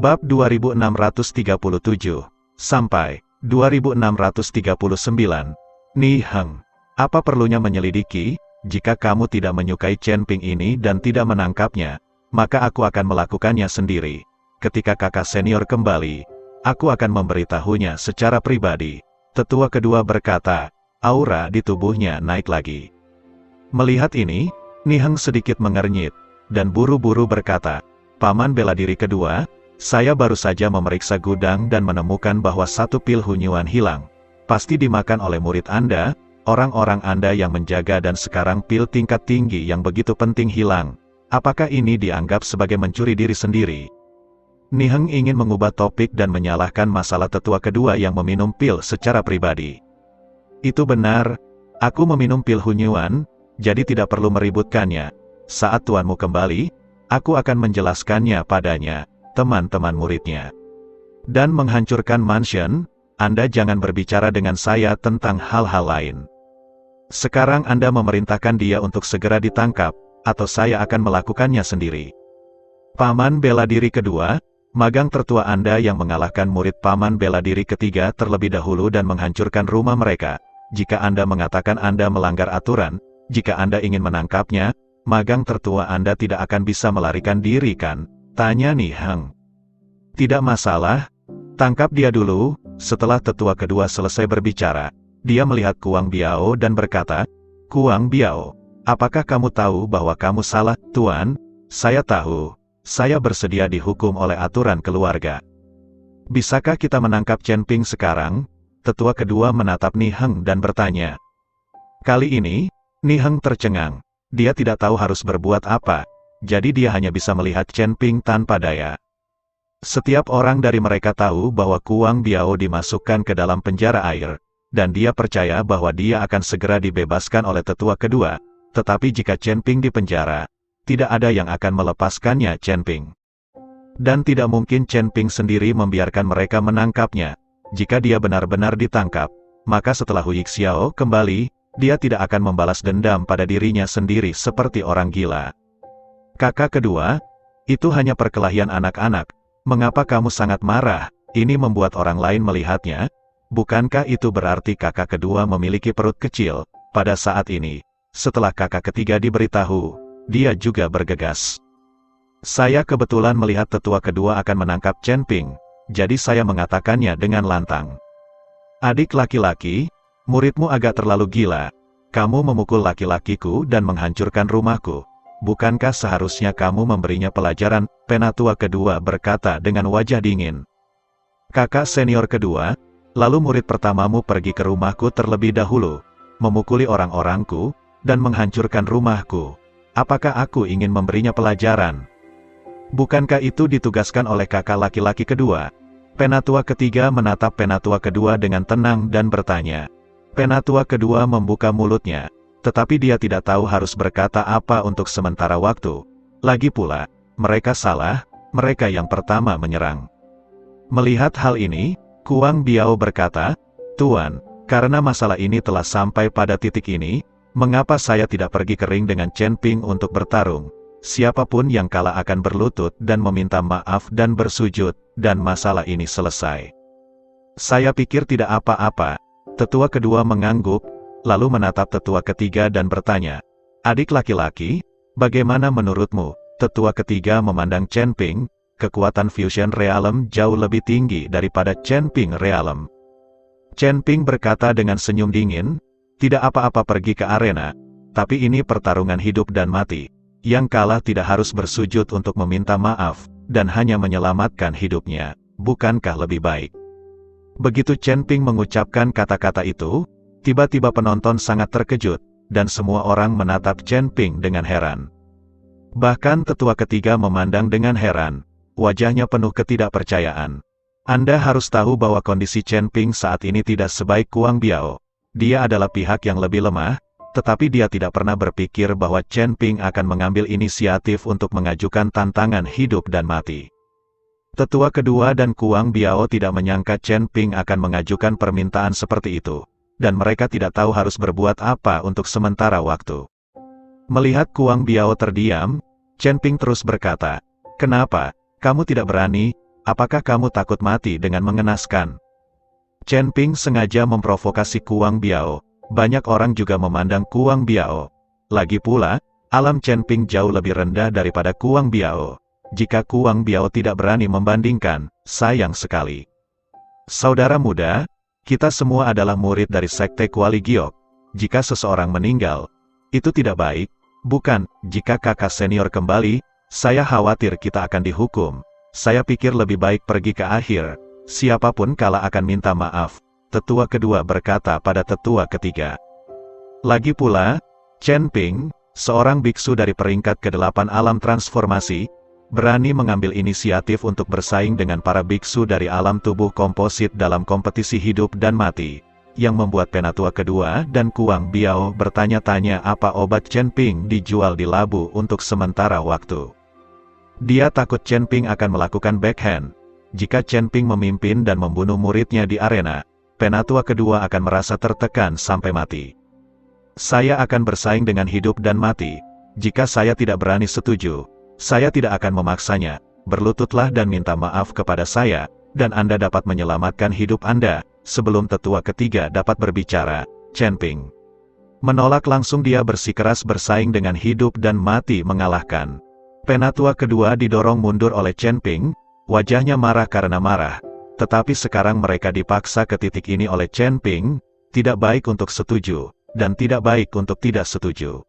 Bab 2637 sampai 2639. Ni Heng, apa perlunya menyelidiki? Jika kamu tidak menyukai Chen Ping ini dan tidak menangkapnya, maka aku akan melakukannya sendiri. Ketika kakak senior kembali, aku akan memberitahunya secara pribadi. Tetua kedua berkata, aura di tubuhnya naik lagi. Melihat ini, Ni Heng sedikit mengernyit, dan buru-buru berkata, Paman bela diri kedua, saya baru saja memeriksa gudang dan menemukan bahwa satu pil Hunyuan hilang. Pasti dimakan oleh murid Anda, orang-orang Anda yang menjaga, dan sekarang pil tingkat tinggi yang begitu penting hilang. Apakah ini dianggap sebagai mencuri diri sendiri? Ni Heng ingin mengubah topik dan menyalahkan masalah tetua kedua yang meminum pil secara pribadi. Itu benar, aku meminum pil Hunyuan, jadi tidak perlu meributkannya. Saat tuanmu kembali, aku akan menjelaskannya padanya, teman-teman muridnya. Dan menghancurkan mansion, Anda jangan berbicara dengan saya tentang hal-hal lain. Sekarang Anda memerintahkan dia untuk segera ditangkap, atau saya akan melakukannya sendiri. Paman bela diri kedua, magang tertua Anda yang mengalahkan murid paman bela diri ketiga terlebih dahulu dan menghancurkan rumah mereka. Jika Anda mengatakan Anda melanggar aturan, jika Anda ingin menangkapnya, magang tertua Anda tidak akan bisa melarikan diri kan? Tanya Ni Heng. Tidak masalah, tangkap dia dulu. Setelah tetua kedua selesai berbicara, dia melihat Kuang Biao dan berkata, Kuang Biao, apakah kamu tahu bahwa kamu salah, Tuan? Saya tahu, saya bersedia dihukum oleh aturan keluarga. Bisakah kita menangkap Chen Ping sekarang? Tetua kedua menatap Ni Heng dan bertanya. Kali ini, Ni Heng tercengang. Dia tidak tahu harus berbuat apa. Jadi dia hanya bisa melihat Chen Ping tanpa daya. Setiap orang dari mereka tahu bahwa Kuang Biao dimasukkan ke dalam penjara air, dan dia percaya bahwa dia akan segera dibebaskan oleh tetua kedua. Tetapi jika Chen Ping dipenjara, tidak ada yang akan melepaskannya Chen Ping. Dan tidak mungkin Chen Ping sendiri membiarkan mereka menangkapnya. Jika dia benar-benar ditangkap, maka setelah Hu Yixiao kembali, dia tidak akan membalas dendam pada dirinya sendiri seperti orang gila. Kakak kedua, itu hanya perkelahian anak-anak. Mengapa kamu sangat marah? Ini membuat orang lain melihatnya. Bukankah itu berarti kakak kedua memiliki perut kecil? Pada saat ini, setelah kakak ketiga diberitahu, dia juga bergegas. Saya kebetulan melihat tetua kedua akan menangkap Chen Ping, jadi saya mengatakannya dengan lantang. Adik laki-laki, muridmu agak terlalu gila. Kamu memukul laki-lakiku dan menghancurkan rumahku. Bukankah seharusnya kamu memberinya pelajaran? Penatua kedua berkata dengan wajah dingin. Kakak senior kedua, lalu murid pertamamu pergi ke rumahku terlebih dahulu, memukuli orang-orangku, dan menghancurkan rumahku. Apakah aku ingin memberinya pelajaran? Bukankah itu ditugaskan oleh kakak laki-laki kedua? Penatua ketiga menatap penatua kedua dengan tenang dan bertanya. Penatua kedua membuka mulutnya. Tetapi dia tidak tahu harus berkata apa untuk sementara waktu. Lagi pula, mereka salah, mereka yang pertama menyerang. Melihat hal ini, Kuang Biao berkata, Tuan, karena masalah ini telah sampai pada titik ini, mengapa saya tidak pergi ke ring dengan Chen Ping untuk bertarung? Siapapun yang kalah akan berlutut dan meminta maaf dan bersujud, dan masalah ini selesai. Saya pikir tidak apa-apa. Tetua kedua mengangguk, lalu menatap tetua ketiga dan bertanya, adik laki-laki, bagaimana menurutmu? Tetua ketiga memandang Chen Ping, kekuatan fusion realem jauh lebih tinggi daripada Chen Ping realem. Chen Ping berkata dengan senyum dingin, tidak apa-apa pergi ke arena, tapi ini pertarungan hidup dan mati. Yang kalah tidak harus bersujud untuk meminta maaf, dan hanya menyelamatkan hidupnya. Bukankah lebih baik? Begitu Chen Ping mengucapkan kata-kata itu, tiba-tiba penonton sangat terkejut, dan semua orang menatap Chen Ping dengan heran. Bahkan tetua ketiga memandang dengan heran, wajahnya penuh ketidakpercayaan. Anda harus tahu bahwa kondisi Chen Ping saat ini tidak sebaik Kuang Biao. Dia adalah pihak yang lebih lemah, tetapi dia tidak pernah berpikir bahwa Chen Ping akan mengambil inisiatif untuk mengajukan tantangan hidup dan mati. Tetua kedua dan Kuang Biao tidak menyangka Chen Ping akan mengajukan permintaan seperti itu. Dan mereka tidak tahu harus berbuat apa untuk sementara waktu. Melihat Kuang Biao terdiam, Chen Ping terus berkata, kenapa, kamu tidak berani? apakah kamu takut mati dengan mengenaskan? Chen Ping sengaja memprovokasi Kuang Biao. Banyak orang juga memandang Kuang Biao. Lagi pula, alam Chen Ping jauh lebih rendah daripada Kuang Biao. Jika Kuang Biao tidak berani membandingkan, sayang sekali. Saudara muda, kita semua adalah murid dari Sekte Kuali Giok. Jika seseorang meninggal, itu tidak baik. Bukan, jika kakak senior kembali, saya khawatir kita akan dihukum. Saya pikir lebih baik pergi ke akhir. Siapapun kala akan minta maaf. Tetua kedua berkata pada tetua ketiga. Lagi pula, Chen Ping, seorang biksu dari peringkat ke-8 alam transformasi, berani mengambil inisiatif untuk bersaing dengan para biksu dari alam tubuh komposit dalam kompetisi hidup dan mati, yang membuat Penatua kedua dan Kuang Biao bertanya-tanya apa obat Chen Ping dijual di labu untuk sementara waktu. Dia takut Chen Ping akan melakukan backhand. Jika Chen Ping memimpin dan membunuh muridnya di arena, Penatua kedua akan merasa tertekan sampai mati. Saya akan bersaing dengan hidup dan mati. Jika saya tidak berani setuju, saya tidak akan memaksanya. Berlututlah dan minta maaf kepada saya, dan Anda dapat menyelamatkan hidup Anda, sebelum tetua ketiga dapat berbicara. Chen Ping menolak langsung. Dia bersikeras bersaing dengan hidup dan mati mengalahkan. Penatua kedua didorong mundur oleh Chen Ping, wajahnya marah karena marah. Tetapi sekarang mereka dipaksa ke titik ini oleh Chen Ping, tidak baik untuk setuju, dan tidak baik untuk tidak setuju.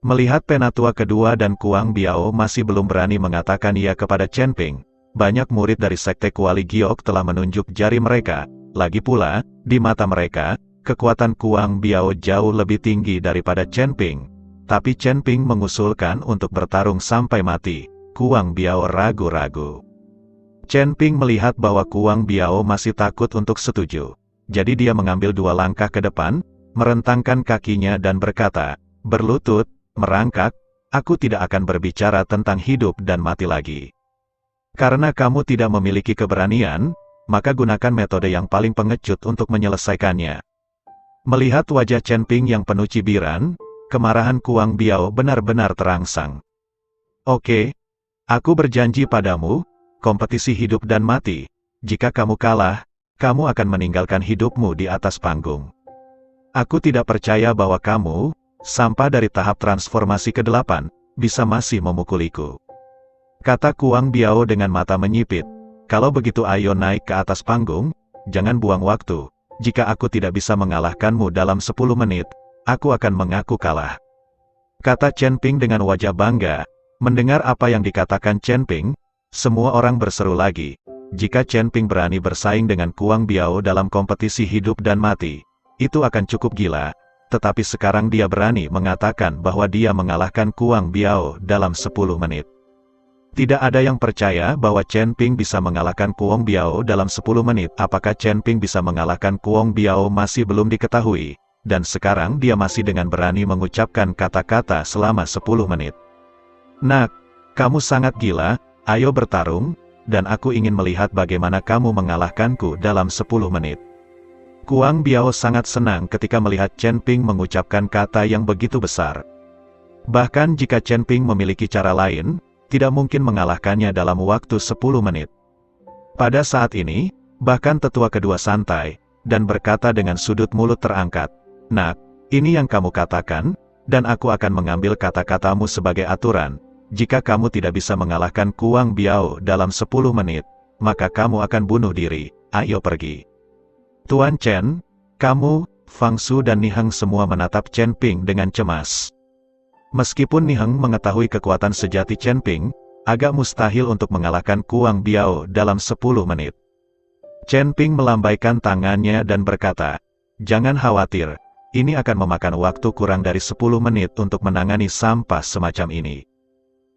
Melihat Penatua kedua dan Kuang Biao masih belum berani mengatakan iya kepada Chen Ping, banyak murid dari Sekte Kuali Giok telah menunjuk jari mereka. Lagi pula, di mata mereka, kekuatan Kuang Biao jauh lebih tinggi daripada Chen Ping. Tapi Chen Ping mengusulkan untuk bertarung sampai mati. Kuang Biao ragu-ragu. Chen Ping melihat bahwa Kuang Biao masih takut untuk setuju. Jadi dia mengambil 2 langkah ke depan, merentangkan kakinya dan berkata, berlutut, merangkak, aku tidak akan berbicara tentang hidup dan mati lagi. Karena kamu tidak memiliki keberanian, maka gunakan metode yang paling pengecut untuk menyelesaikannya. Melihat wajah Chen Ping yang penuh cibiran, kemarahan Kuang Biao benar-benar terangsang. Oke, aku berjanji padamu, kompetisi hidup dan mati, jika kamu kalah, kamu akan meninggalkan hidupmu di atas panggung. Aku tidak percaya bahwa kamu, sampai dari tahap transformasi ke-8, bisa masih memukuliku. Kata Kuang Biao dengan mata menyipit. Kalau begitu ayo naik ke atas panggung, jangan buang waktu. Jika aku tidak bisa mengalahkanmu dalam 10 menit, aku akan mengaku kalah. Kata Chen Ping dengan wajah bangga. Mendengar apa yang dikatakan Chen Ping, semua orang berseru lagi. Jika Chen Ping berani bersaing dengan Kuang Biao dalam kompetisi hidup dan mati, itu akan cukup gila. Tetapi sekarang dia berani mengatakan bahwa dia mengalahkan Kuang Biao dalam 10 menit. Tidak ada yang percaya bahwa Chen Ping bisa mengalahkan Kuang Biao dalam 10 menit. Apakah Chen Ping bisa mengalahkan Kuang Biao masih belum diketahui. Dan sekarang dia masih dengan berani mengucapkan kata-kata selama 10 menit. Nak, kamu sangat gila, ayo bertarung, dan aku ingin melihat bagaimana kamu mengalahkanku dalam 10 menit. Kuang Biao sangat senang ketika melihat Chen Ping mengucapkan kata yang begitu besar. Bahkan jika Chen Ping memiliki cara lain, tidak mungkin mengalahkannya dalam waktu 10 menit. Pada saat ini, bahkan tetua kedua santai, dan berkata dengan sudut mulut terangkat, Nak, ini yang kamu katakan, dan aku akan mengambil kata-katamu sebagai aturan. Jika kamu tidak bisa mengalahkan Kuang Biao dalam 10 menit, maka kamu akan bunuh diri. Ayo pergi. Tuan Chen, kamu, Fang Su dan Niheng semua menatap Chen Ping dengan cemas. Meskipun Niheng mengetahui kekuatan sejati Chen Ping, agak mustahil untuk mengalahkan Kuang Biao dalam 10 menit. Chen Ping melambaikan tangannya dan berkata, jangan khawatir, ini akan memakan waktu kurang dari 10 menit untuk menangani sampah semacam ini.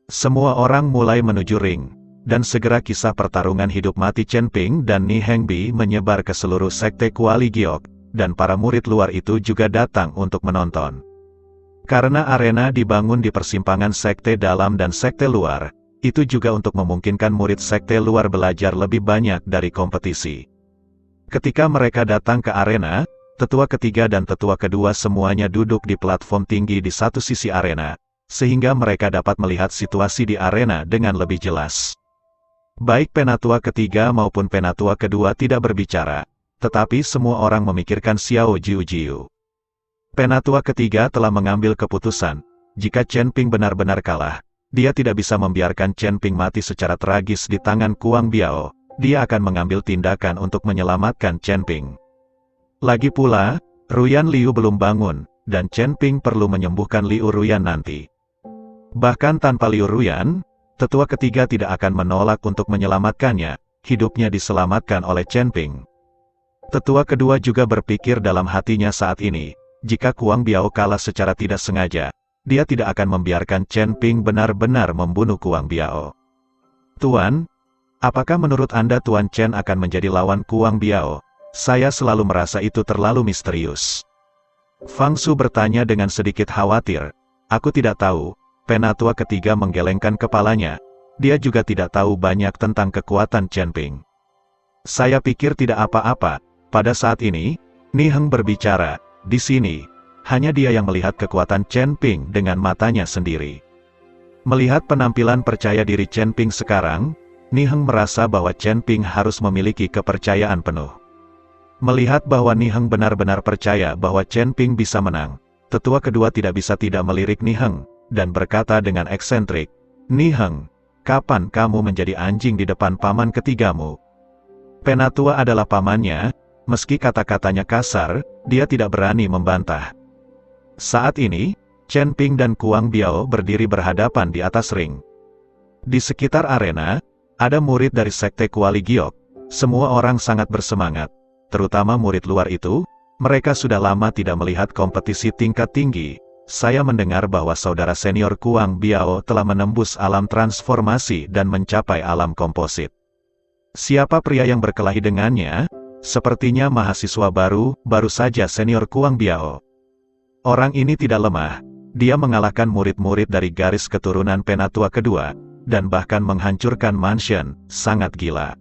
Semua orang mulai menuju ring. Dan segera kisah pertarungan hidup mati Chen Ping dan Ni Hengbi menyebar ke seluruh Sekte Kuali Giok, dan para murid luar itu juga datang untuk menonton. Karena arena dibangun di persimpangan Sekte Dalam dan Sekte Luar, itu juga untuk memungkinkan murid Sekte Luar belajar lebih banyak dari kompetisi. Ketika mereka datang ke arena, tetua ketiga dan tetua kedua semuanya duduk di platform tinggi di satu sisi arena, sehingga mereka dapat melihat situasi di arena dengan lebih jelas. Baik penatua ketiga maupun penatua kedua tidak berbicara, tetapi semua orang memikirkan Xiao Jiujiu. Penatua ketiga telah mengambil keputusan, jika Chen Ping benar-benar kalah, dia tidak bisa membiarkan Chen Ping mati secara tragis di tangan Kuang Biao, dia akan mengambil tindakan untuk menyelamatkan Chen Ping. Lagi pula, Ruyan Liu belum bangun, dan Chen Ping perlu menyembuhkan Liu Ruyan nanti. Bahkan tanpa Liu Ruyan, tetua ketiga tidak akan menolak untuk menyelamatkannya, hidupnya diselamatkan oleh Chen Ping. Tetua kedua juga berpikir dalam hatinya saat ini, jika Kuang Biao kalah secara tidak sengaja, dia tidak akan membiarkan Chen Ping benar-benar membunuh Kuang Biao. Tuan, apakah menurut Anda Tuan Chen akan menjadi lawan Kuang Biao? Saya selalu merasa itu terlalu misterius. Fang Su bertanya dengan sedikit khawatir. Aku tidak tahu. Penatua ketiga menggelengkan kepalanya. Dia juga tidak tahu banyak tentang kekuatan Chen Ping. Saya pikir tidak apa-apa. Pada saat ini, Ni Heng berbicara. Di sini, hanya dia yang melihat kekuatan Chen Ping dengan matanya sendiri. Melihat penampilan percaya diri Chen Ping sekarang, Ni Heng merasa bahwa Chen Ping harus memiliki kepercayaan penuh. Melihat bahwa Ni Heng benar-benar percaya bahwa Chen Ping bisa menang, tetua kedua tidak bisa tidak melirik Ni Heng, dan berkata dengan eksentrik, "Ni Heng, kapan kamu menjadi anjing di depan paman ketigamu?" Penatua adalah pamannya, meski kata-katanya kasar, dia tidak berani membantah. Saat ini, Chen Ping dan Kuang Biao berdiri berhadapan di atas ring. Di sekitar arena, ada murid dari sekte Kuali Giok. Semua orang sangat bersemangat, terutama murid luar itu. Mereka sudah lama tidak melihat kompetisi tingkat tinggi. Saya mendengar bahwa saudara senior Kuang Biao telah menembus alam transformasi dan mencapai alam komposit. Siapa pria yang berkelahi dengannya? Sepertinya mahasiswa baru saja senior Kuang Biao. Orang ini tidak lemah. Dia mengalahkan murid-murid dari garis keturunan penatua kedua, dan bahkan menghancurkan mansion, sangat gila.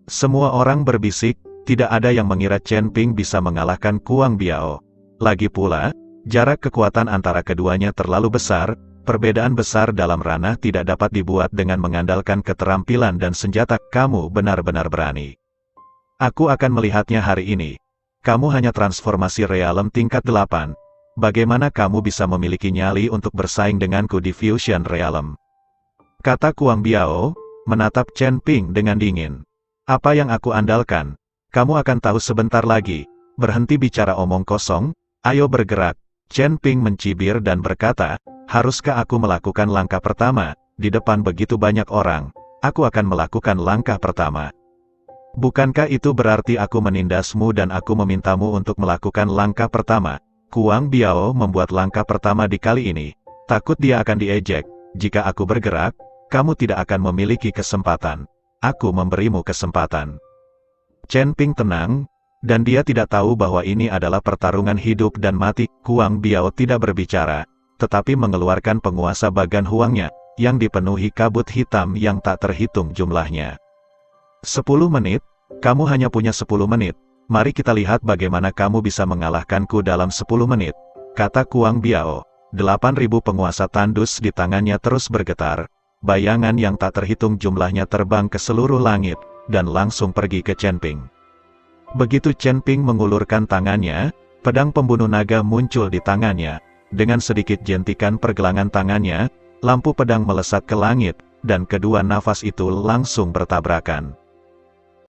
Semua orang berbisik, tidak ada yang mengira Chen Ping bisa mengalahkan Kuang Biao. Lagi pula, jarak kekuatan antara keduanya terlalu besar, perbedaan besar dalam ranah tidak dapat dibuat dengan mengandalkan keterampilan dan senjata. Kamu benar-benar berani. Aku akan melihatnya hari ini. Kamu hanya transformasi realem tingkat 8. Bagaimana kamu bisa memiliki nyali untuk bersaing denganku di Fusion Realem? Kata Kuang Biao, menatap Chen Ping dengan dingin. Apa yang aku andalkan? Kamu akan tahu sebentar lagi. Berhenti bicara omong kosong, ayo bergerak. Chen Ping mencibir dan berkata, haruskah aku melakukan langkah pertama? Di depan begitu banyak orang, aku akan melakukan langkah pertama. Bukankah itu berarti aku menindasmu dan aku memintamu untuk melakukan langkah pertama? Kuang Biao membuat langkah pertama di kali ini. Takut dia akan diejek. Jika aku bergerak, kamu tidak akan memiliki kesempatan. Aku memberimu kesempatan. Chen Ping tenang, dan dia tidak tahu bahwa ini adalah pertarungan hidup dan mati. Kuang Biao tidak berbicara, tetapi mengeluarkan penguasa bagan huangnya, yang dipenuhi kabut hitam yang tak terhitung jumlahnya. 10 menit? Kamu hanya punya 10 menit. Mari kita lihat bagaimana kamu bisa mengalahkanku dalam 10 menit, kata Kuang Biao. 8.000 penguasa tandus di tangannya terus bergetar. Bayangan yang tak terhitung jumlahnya terbang ke seluruh langit, dan langsung pergi ke Chen Ping. Begitu Chen Ping mengulurkan tangannya, pedang pembunuh naga muncul di tangannya. Dengan sedikit jentikan pergelangan tangannya, lampu pedang melesat ke langit, dan kedua nafas itu langsung bertabrakan.